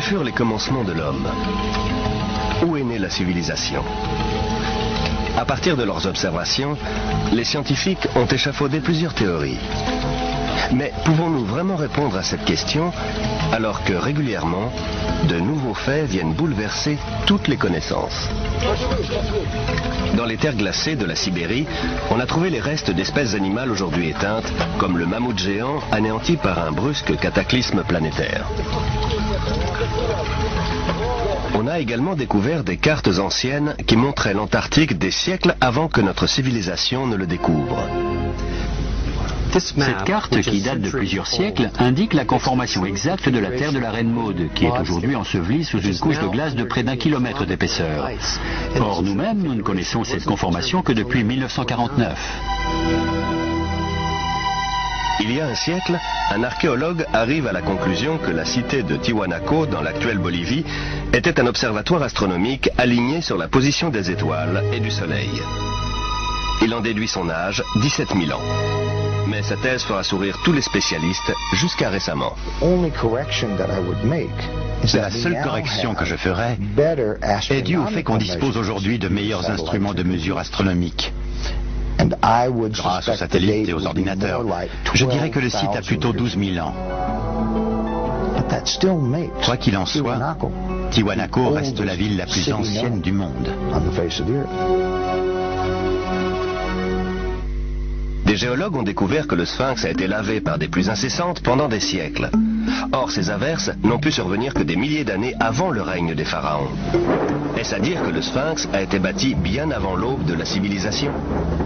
Quels furent les commencements de l'homme? Où est née la civilisation? À partir de leurs observations, les scientifiques ont échafaudé plusieurs théories. Mais pouvons-nous vraiment répondre à cette question alors que régulièrement, de nouveaux faits viennent bouleverser toutes les connaissances? Dans les terres glacées de la Sibérie, on a trouvé les restes d'espèces animales aujourd'hui éteintes, comme le mammouth géant anéanti par un brusque cataclysme planétaire. On a également découvert des cartes anciennes qui montraient l'Antarctique des siècles avant que notre civilisation ne le découvre. Cette carte, qui date de plusieurs siècles, indique la conformation exacte de la terre de la Reine Maude, qui est aujourd'hui ensevelie sous une couche de glace de près d'1 kilomètre d'épaisseur. Or, nous-mêmes, nous ne connaissons cette conformation que depuis 1949. Il y a un siècle, un archéologue arrive à la conclusion que la cité de Tiwanaku, dans l'actuelle Bolivie, était un observatoire astronomique aligné sur la position des étoiles et du Soleil. Il en déduit son âge, 17 000 ans. Mais sa thèse fera sourire tous les spécialistes jusqu'à récemment. La seule correction que je ferai est due au fait qu'on dispose aujourd'hui de meilleurs instruments de mesure astronomique. Grâce aux satellites et aux ordinateurs, je dirais que le site a plutôt 12 000 ans. Quoi qu'il en soit, Tiwanaku reste la ville la plus ancienne du monde. Des géologues ont découvert que le sphinx a été lavé par des pluies incessantes pendant des siècles. Or, ces averses n'ont pu survenir que des milliers d'années avant le règne des pharaons. Est-ce à dire que le sphinx a été bâti bien avant l'aube de la civilisation?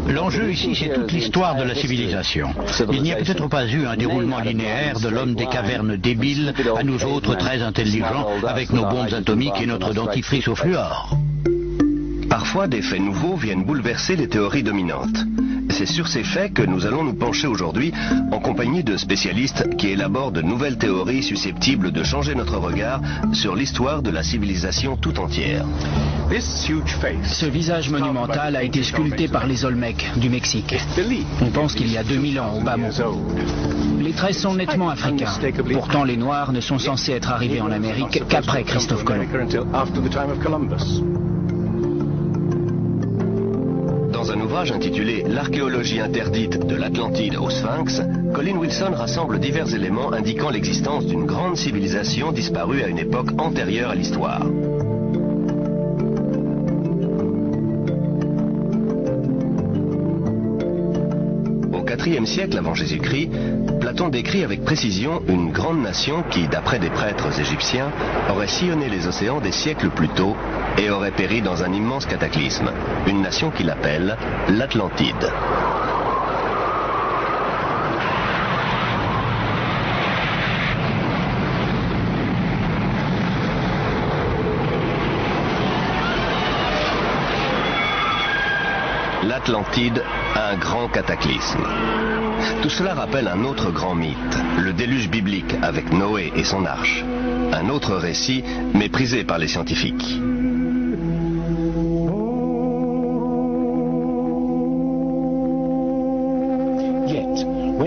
L'enjeu ici, c'est toute l'histoire de la civilisation. Il n'y a peut-être pas eu un déroulement linéaire de l'homme des cavernes débile à nous autres très intelligents avec nos bombes atomiques et notre dentifrice au fluor. Parfois, des faits nouveaux viennent bouleverser les théories dominantes. C'est sur ces faits que nous allons nous pencher aujourd'hui en compagnie de spécialistes qui élaborent de nouvelles théories susceptibles de changer notre regard sur l'histoire de la civilisation tout entière. Ce visage monumental a été sculpté par les Olmecs du Mexique. On pense qu'il y a 2000 ans au bas mot. Les traits sont nettement africains. Pourtant, les Noirs ne sont censés être arrivés en Amérique qu'après Christophe Colomb. Dans un ouvrage intitulé « L'archéologie interdite de l'Atlantide au Sphinx », Colin Wilson rassemble divers éléments indiquant l'existence d'une grande civilisation disparue à une époque antérieure à l'histoire. Au IVe siècle avant Jésus-Christ, Platon décrit avec précision une grande nation qui, d'après des prêtres égyptiens, aurait sillonné les océans des siècles plus tôt et aurait péri dans un immense cataclysme, une nation qu'il appelle l'Atlantide. L'Atlantide, un grand cataclysme. Tout cela rappelle un autre grand mythe, le déluge biblique avec Noé et son arche. Un autre récit méprisé par les scientifiques.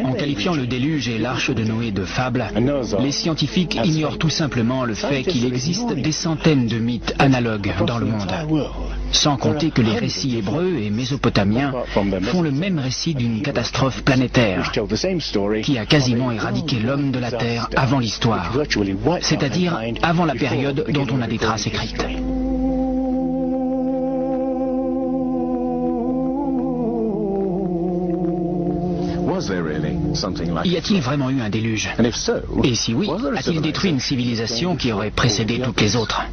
En qualifiant le déluge et l'arche de Noé de fables, les scientifiques ignorent tout simplement le fait qu'il existe des centaines de mythes analogues dans le monde. Sans compter que les récits hébreux et mésopotamiens font le même récit d'une catastrophe planétaire qui a quasiment éradiqué l'homme de la Terre avant l'histoire, c'est-à-dire avant la période dont on a des traces écrites. Y a-t-il vraiment eu un déluge? Et si oui, a-t-il détruit une civilisation qui aurait précédé toutes les autres?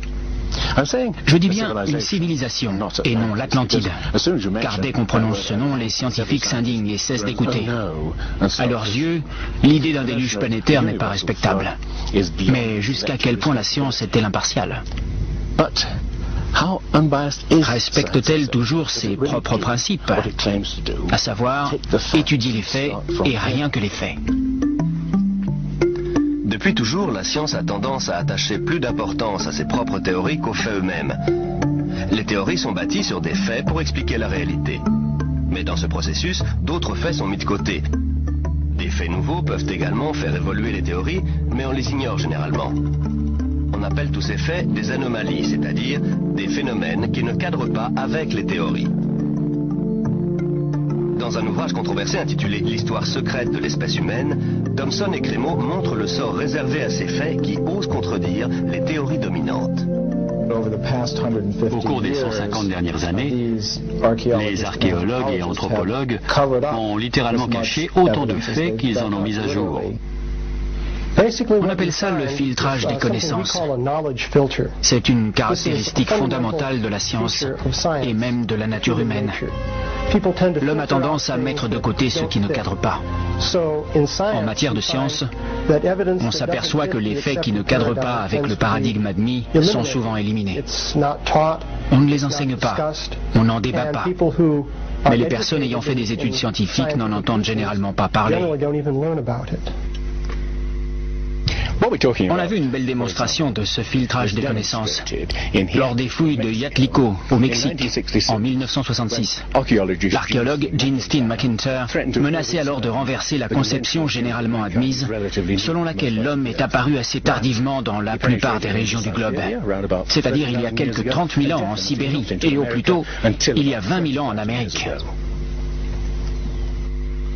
Je dis bien une civilisation et non l'Atlantide, car dès qu'on prononce ce nom, les scientifiques s'indignent et cessent d'écouter. À leurs yeux, l'idée d'un déluge planétaire n'est pas respectable. Mais jusqu'à quel point la science est-elle impartiale? Respecte-t-elle toujours ses propres principes, à savoir étudier les faits et rien que les faits? Depuis toujours, la science a tendance à attacher plus d'importance à ses propres théories qu'aux faits eux-mêmes. Les théories sont bâties sur des faits pour expliquer la réalité. Mais dans ce processus, d'autres faits sont mis de côté. Des faits nouveaux peuvent également faire évoluer les théories, mais on les ignore généralement. On appelle tous ces faits des anomalies, c'est-à-dire des phénomènes qui ne cadrent pas avec les théories. Dans un ouvrage controversé intitulé « L'histoire secrète de l'espèce humaine », Thomson et Crémeau montrent le sort réservé à ces faits qui osent contredire les théories dominantes. Au cours des 150 dernières années, les archéologues et anthropologues ont littéralement caché autant de faits qu'ils en ont mis à jour. On appelle ça le filtrage des connaissances. C'est une caractéristique fondamentale de la science et même de la nature humaine. L'homme a tendance à mettre de côté ce qui ne cadre pas. En matière de science, on s'aperçoit que les faits qui ne cadrent pas avec le paradigme admis sont souvent éliminés. On ne les enseigne pas, on n'en débat pas. Mais les personnes ayant fait des études scientifiques n'en entendent généralement pas parler. On a vu une belle démonstration de ce filtrage des connaissances lors des fouilles de Yatliko au Mexique en 1966. L'archéologue Gene Steen McIntyre menaçait alors de renverser la conception généralement admise selon laquelle l'homme est apparu assez tardivement dans la plupart des régions du globe, c'est-à-dire il y a quelques 30 000 ans en Sibérie et au plus tôt il y a 20 000 ans en Amérique.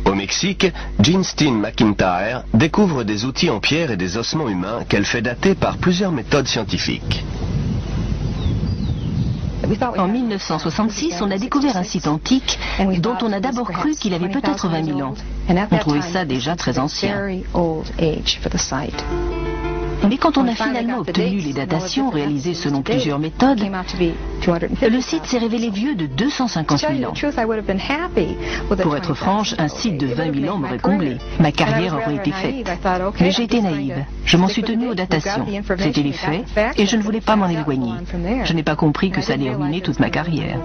Au Mexique, Gene Steen McIntyre découvre des outils en pierre et des ossements humains qu'elle fait dater par plusieurs méthodes scientifiques. En 1966, on a découvert un site antique dont on a d'abord cru qu'il avait peut-être 20 000 ans. On trouvait ça déjà très ancien. Mais quand on a finalement obtenu les datations réalisées selon plusieurs méthodes, le site s'est révélé vieux de 250 000 ans. Pour être franche, un site de 20 000 ans m'aurait comblé. Ma carrière aurait été faite. Mais j'ai été naïve. Je m'en suis tenue aux datations. C'était les faits et je ne voulais pas m'en éloigner. Je n'ai pas compris que ça allait ruiner toute ma carrière.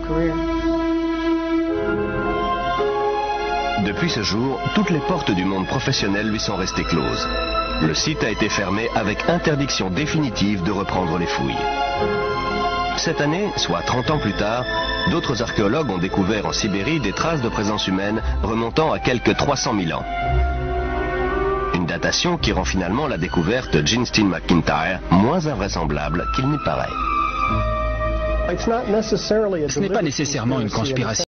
Depuis ce jour, toutes les portes du monde professionnel lui sont restées closes. Le site a été fermé avec interdiction définitive de reprendre les fouilles. Cette année, soit 30 ans plus tard, d'autres archéologues ont découvert en Sibérie des traces de présence humaine remontant à quelques 300 000 ans. Une datation qui rend finalement la découverte de Gene Steen McIntyre moins invraisemblable qu'il n'y paraît. Ce n'est pas nécessairement une conspiration.